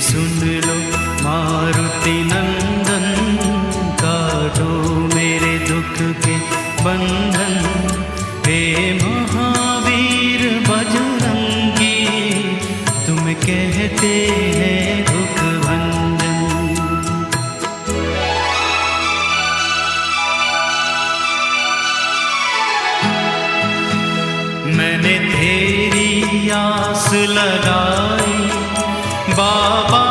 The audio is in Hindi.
सुन लो मारुति नंदन, काटो मेरे दुख के बंधन। हे महावीर बजरंगी, तुम कहते हैं दुख भंजन। मैंने तेरी आस लगाई बाबा,